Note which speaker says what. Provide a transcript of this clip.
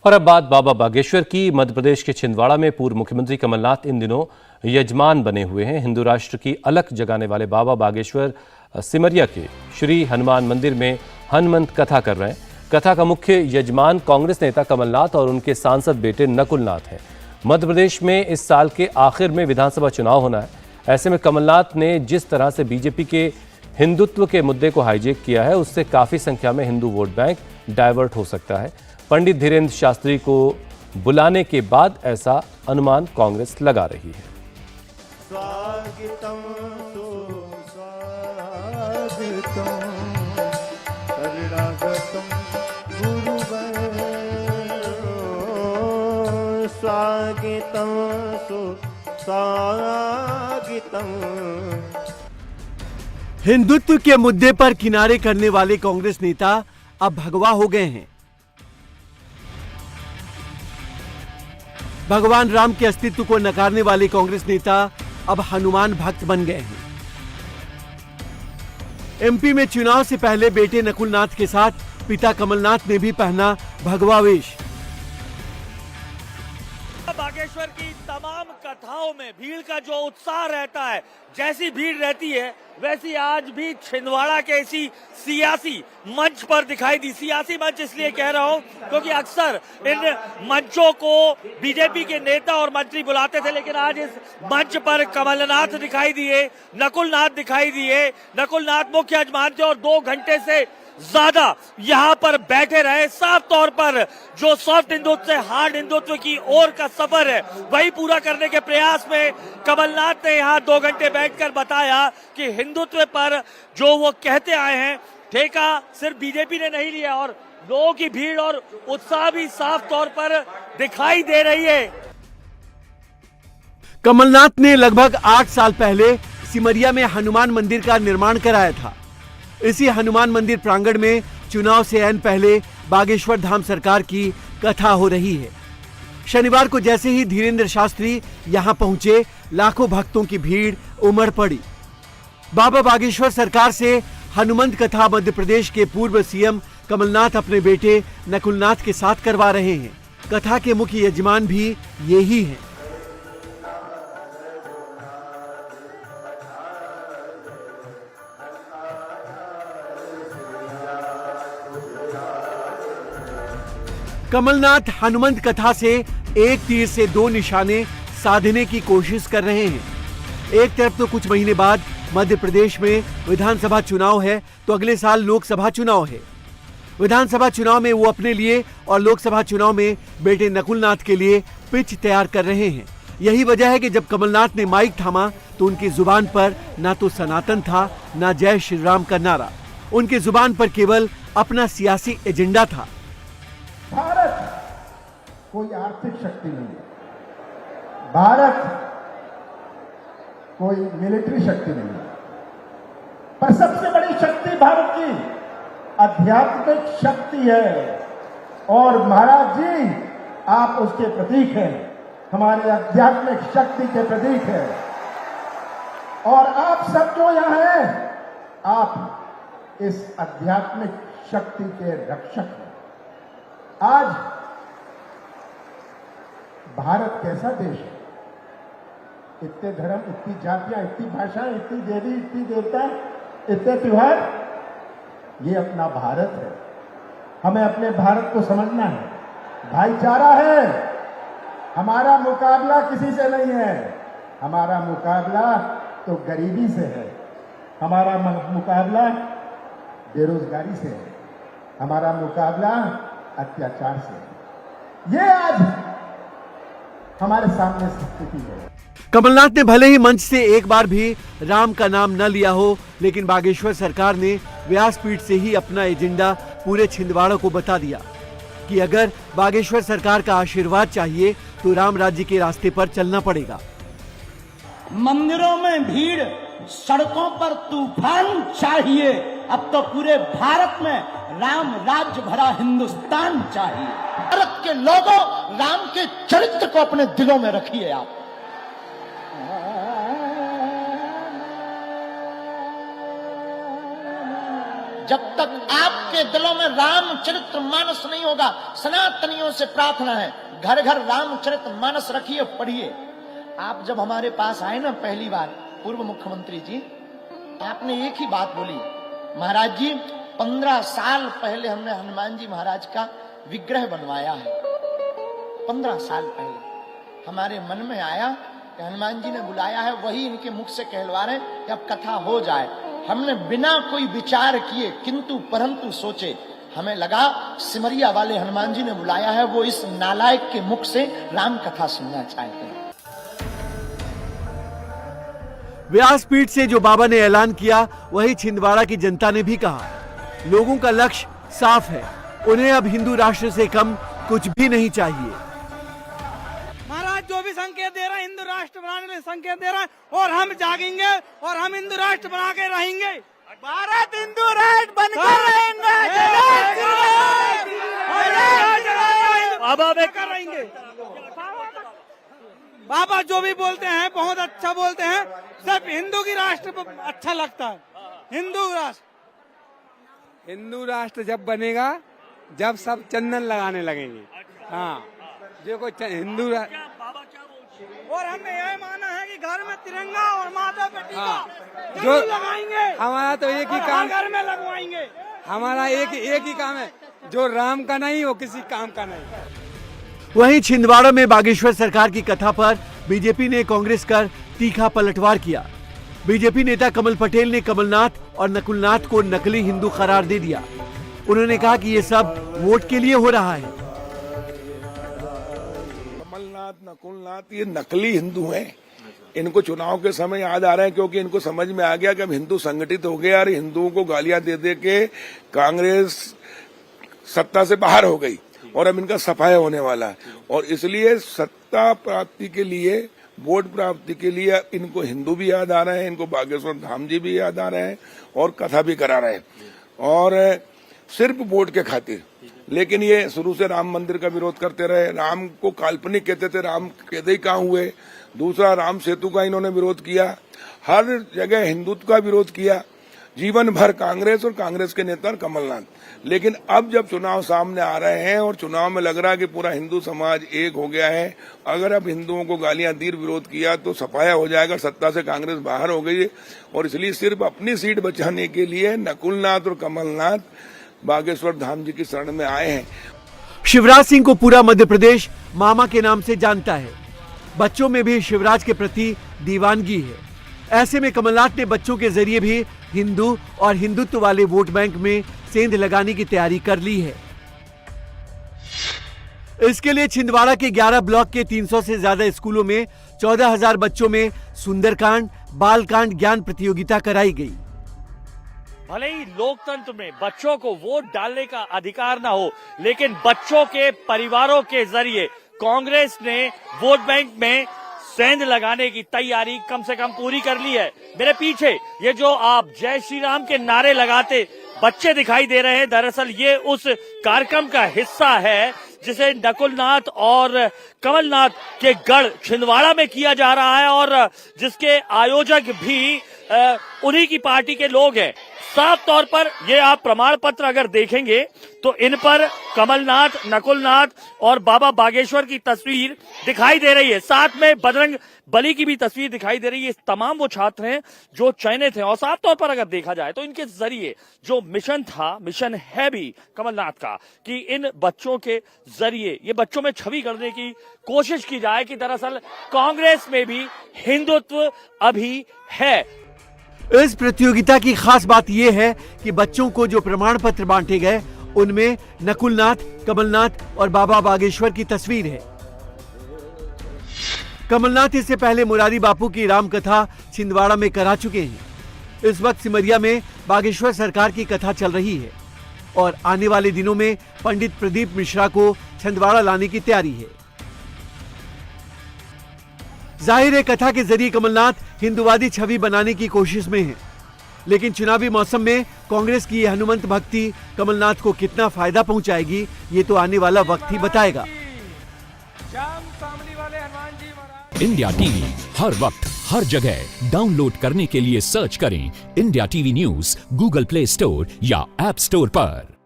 Speaker 1: और अब बात बाबा बागेश्वर की। मध्य प्रदेश के छिंदवाड़ा में पूर्व मुख्यमंत्री कमलनाथ इन दिनों यजमान बने हुए हैं। हिंदू राष्ट्र की अलख जगाने वाले बाबा बागेश्वर सिमरिया के श्री हनुमान मंदिर में हनुमंत कथा कर रहे हैं। कथा का मुख्य यजमान कांग्रेस नेता कमलनाथ और उनके सांसद बेटे नकुल नाथ हैं। मध्य प्रदेश में इस साल के आखिर में विधानसभा चुनाव होना है। ऐसे में कमलनाथ ने जिस तरह से बीजेपी के हिंदुत्व के मुद्दे को हाईजैक किया है, उससे काफी संख्या में हिंदू वोट बैंक डाइवर्ट हो सकता है। पंडित धीरेन्द्र शास्त्री को बुलाने के बाद ऐसा अनुमान कांग्रेस लगा रही है।
Speaker 2: स्वागतम शरणागतम स्वागतम स्वागतम।
Speaker 3: हिंदुत्व के मुद्दे पर किनारे करने वाले कांग्रेस नेता अब भगवा हो गए हैं। भगवान राम के अस्तित्व को नकारने वाले कांग्रेस नेता अब हनुमान भक्त बन गए हैं। एमपी में चुनाव से पहले बेटे नकुल नाथ के साथ पिता कमलनाथ ने भी पहना भगवा वेश।
Speaker 4: बागेश्वर की तमाम कथाओं में भीड़ का जो उत्साह रहता है, जैसी भीड़ रहती है वैसी आज भी छिंदवाड़ा के इसी सियासी मंच पर दिखाई दी। सियासी मंच इसलिए कह रहा हूं क्योंकि अक्सर इन मंचों को बीजेपी के नेता और मंत्री बुलाते थे, लेकिन आज इस मंच पर कमलनाथ दिखाई दिए, नकुल नाथ दिखाई दिए। नकुल नाथ मुख्य यजमान थे और 2 घंटे से ज्यादा यहाँ पर बैठे रहे। साफ तौर पर जो सॉफ्ट हिंदुत्व से हार्ड हिंदुत्व की ओर का सफर है वही पूरा करने के प्रयास में कमलनाथ ने यहाँ 2 घंटे बैठकर बताया कि हिंदुत्व पर जो वो कहते आए हैं, ठेका सिर्फ बीजेपी ने नहीं लिया और लोगों की भीड़ और उत्साह भी साफ तौर पर दिखाई दे रही है।
Speaker 3: कमलनाथ ने लगभग 8 साल पहले सिमरिया में हनुमान मंदिर का निर्माण कराया था। इसी हनुमान मंदिर प्रांगण में चुनाव से ऐन पहले बागेश्वर धाम सरकार की कथा हो रही है। शनिवार को जैसे ही धीरेन्द्र शास्त्री यहां पहुंचे, लाखों भक्तों की भीड़ उमड़ पड़ी। बाबा बागेश्वर सरकार से हनुमंत कथा मध्य प्रदेश के पूर्व सीएम कमलनाथ अपने बेटे नकुल नाथ के साथ करवा रहे हैं। कथा के मुख्य यजमान भी यही हैं। कमलनाथ हनुमंत कथा से एक तीर से 2 निशाने साधने की कोशिश कर रहे हैं। एक तरफ तो कुछ महीने बाद मध्य प्रदेश में विधानसभा चुनाव है, तो अगले साल लोकसभा चुनाव है। विधानसभा चुनाव में वो अपने लिए और लोकसभा चुनाव में बेटे नकुल नाथ के लिए पिच तैयार कर रहे हैं। यही वजह है कि जब कमलनाथ ने माइक थामा तो उनकी जुबान पर ना तो सनातन था, ना जय श्री राम का नारा। उनकी जुबान पर केवल अपना सियासी एजेंडा था।
Speaker 5: भारत कोई आर्थिक शक्ति नहीं है, भारत कोई मिलिट्री शक्ति नहीं है, पर सबसे बड़ी शक्ति भारत की आध्यात्मिक शक्ति है। और महाराज जी, आप उसके प्रतीक हैं, हमारे आध्यात्मिक शक्ति के प्रतीक हैं। और आप सब जो यहां हैं, आप इस आध्यात्मिक शक्ति के रक्षक हैं। आज भारत कैसा देश है? इतने धर्म, इतनी जातियां, इतनी भाषाएं, इतनी देवी, इतनी देवता, इतने त्योहार। ये अपना भारत है, हमें अपने भारत को समझना है। भाईचारा है, हमारा मुकाबला किसी से नहीं है। हमारा मुकाबला तो गरीबी से है, हमारा मुकाबला बेरोजगारी से है, हमारा मुकाबला अत्याचार से। ये आज हमारे सामने स्थिति है।
Speaker 3: कमलनाथ ने भले ही मंच से एक बार भी राम का नाम न लिया हो, लेकिन बागेश्वर सरकार ने व्यासपीठ से ही अपना एजेंडा पूरे छिंदवाड़ा को बता दिया कि अगर बागेश्वर सरकार का आशीर्वाद चाहिए तो राम राज्य के रास्ते पर चलना पड़ेगा।
Speaker 6: मंदिरों में भीड़, सड़कों पर तूफान चाहिए। अब तो पूरे भारत में राम राज्य भरा हिंदुस्तान चाहिए। भारत के लोगों, राम के चरित्र को अपने दिलों में रखिए। आप जब तक आपके दिलों में रामचरित्र मानस नहीं होगा, सनातनियों से प्रार्थना है घर घर रामचरित्र मानस रखिए, पढ़िए। आप जब हमारे पास आए ना पहली बार, पूर्व मुख्यमंत्री जी, आपने एक ही बात बोली, महाराज जी 15 साल पहले हमने हनुमान जी महाराज का विग्रह बनवाया है। 15 साल पहले हमारे मन में आया कि हनुमान जी ने बुलाया है, वही इनके मुख से कहलवा रहे कि अब कथा हो जाए। हमने बिना कोई विचार किए किंतु परंतु सोचे, हमें लगा सिमरिया वाले हनुमान जी ने बुलाया है, वो इस नालायक के मुख से राम कथा सुनना चाहते हैं।
Speaker 3: व्यासपीठ से जो बाबा ने ऐलान किया, वही छिंदवाड़ा की जनता ने भी कहा। लोगों का लक्ष्य साफ है, उन्हें अब हिंदू राष्ट्र से कम कुछ भी नहीं चाहिए।
Speaker 7: महाराज जो भी संकेत दे रहा है हिंदू राष्ट्र बनाने में संकेत दे रहा है, और हम जागेंगे और हम हिंदू राष्ट्र बना के रहेंगे। भारत हिंदू राष्ट्र बनकर रहेंगे। बाबा जो भी बोलते हैं बहुत अच्छा बोलते हैं, सिर्फ हिंदू की राष्ट्र अच्छा लगता है। हिंदू राष्ट्र जब बनेगा, जब सब चंदन लगाने लगेंगे। हाँ, देखो हिंदू और हमने यह माना है कि घर में तिरंगा और माता पे टीका जो लगाएंगे। हमारा तो एक ही काम, घर में लगवाएंगे। हमारा एक ही काम है, जो राम का नहीं वो किसी काम का नहीं।
Speaker 3: वहीं छिंदवाड़ा में बागेश्वर सरकार की कथा पर बीजेपी ने कांग्रेस कर तीखा पलटवार किया। बीजेपी नेता कमल पटेल ने कमलनाथ और नकुलनाथ को नकली हिंदू करार दे दिया। उन्होंने कहा कि ये सब वोट के लिए हो रहा है।
Speaker 8: कमलनाथ, नकुलनाथ ये नकली हिंदू हैं। इनको चुनाव के समय याद आ रहे हैं, क्योंकि इनको समझ में आ गया कि अब हिंदू संगठित हो गया और हिंदुओं को गालियां दे दे के कांग्रेस सत्ता से बाहर हो गई और अब इनका सफाया होने वाला है। और इसलिए सत्ता प्राप्ति के लिए, वोट प्राप्ति के लिए इनको हिंदू भी याद आ रहे हैं, इनको बागेश्वर धाम जी भी याद आ रहे हैं और कथा भी करा रहे हैं, और सिर्फ वोट के खातिर। लेकिन ये शुरू से राम मंदिर का विरोध करते रहे, राम को काल्पनिक कहते थे, राम कैदे ही कहाँ हुए। दूसरा, राम सेतु का इन्होंने विरोध किया, हर जगह हिंदुत्व का विरोध किया, जीवन भर कांग्रेस और कांग्रेस के नेता कमलनाथ। लेकिन अब जब चुनाव सामने आ रहे हैं और चुनाव में लग रहा है कि पूरा हिंदू समाज एक हो गया है, अगर अब हिंदुओं को गालियां दी, विरोध किया तो सफाया हो जाएगा, सत्ता से कांग्रेस बाहर हो गई है। और इसलिए सिर्फ अपनी सीट बचाने के लिए नकुलनाथ और कमलनाथ बागेश्वर धाम जी की शरण में आए हैं।
Speaker 3: शिवराज सिंह को पूरा मध्य प्रदेश मामा के नाम से जानता है। बच्चों में भी शिवराज के प्रति दीवानगी है। ऐसे में कमलनाथ ने बच्चों के जरिए भी हिंदू और हिंदुत्व वाले वोट बैंक में सेंध लगाने की तैयारी कर ली है। इसके लिए छिंदवाड़ा के 11 ब्लॉक के 300 से ज्यादा स्कूलों में 14,000 बच्चों में सुंदरकांड, बालकांड ज्ञान प्रतियोगिता कराई गई।
Speaker 4: भले ही लोकतंत्र में बच्चों को वोट डालने का अधिकार ना हो, लेकिन बच्चों के परिवारों के जरिए कांग्रेस ने वोट बैंक में सेंध लगाने की तैयारी कम से कम पूरी कर ली है। मेरे पीछे ये जो आप जय श्री राम के नारे लगाते बच्चे दिखाई दे रहे हैं, दरअसल ये उस कार्यक्रम का हिस्सा है जिसे नकुलनाथ और कमलनाथ के गढ़ छिंदवाड़ा में किया जा रहा है, और जिसके आयोजक भी उन्हीं की पार्टी के लोग हैं। साफ तौर पर ये आप प्रमाण पत्र अगर देखेंगे तो इन पर कमलनाथ, नकुलनाथ और बाबा बागेश्वर की तस्वीर दिखाई दे रही है। साथ में बजरंग बली की भी तस्वीर दिखाई दे रही है। तमाम वो छात्र हैं जो चयनित हैं, और साफ तौर पर अगर देखा जाए तो इनके जरिए जो मिशन था, मिशन है भी कमलनाथ का, कि इन बच्चों के जरिए ये बच्चों में छवि करने की कोशिश की जाए कि दरअसल कांग्रेस में भी हिंदुत्व अभी है।
Speaker 3: इस प्रतियोगिता की खास बात यह है कि बच्चों को जो प्रमाण पत्र बांटे गए उनमें नकुलनाथ, कमलनाथ और बाबा बागेश्वर की तस्वीर है। कमलनाथ इससे पहले मुरारी बापू की राम कथा छिंदवाड़ा में करा चुके हैं। इस वक्त सिमरिया में बागेश्वर सरकार की कथा चल रही है और आने वाले दिनों में पंडित प्रदीप मिश्रा को छिंदवाड़ा लाने की तैयारी है। जाहिर है कथा के जरिए कमलनाथ हिंदुवादी छवि बनाने की कोशिश में है, लेकिन चुनावी मौसम में कांग्रेस की यह हनुमंत भक्ति कमलनाथ को कितना फायदा पहुंचाएगी, ये तो आने वाला वक्त ही बताएगा।
Speaker 9: इंडिया टीवी हर वक्त हर जगह डाउनलोड करने के लिए सर्च करें India TV news Google play store या ऐप स्टोर पर।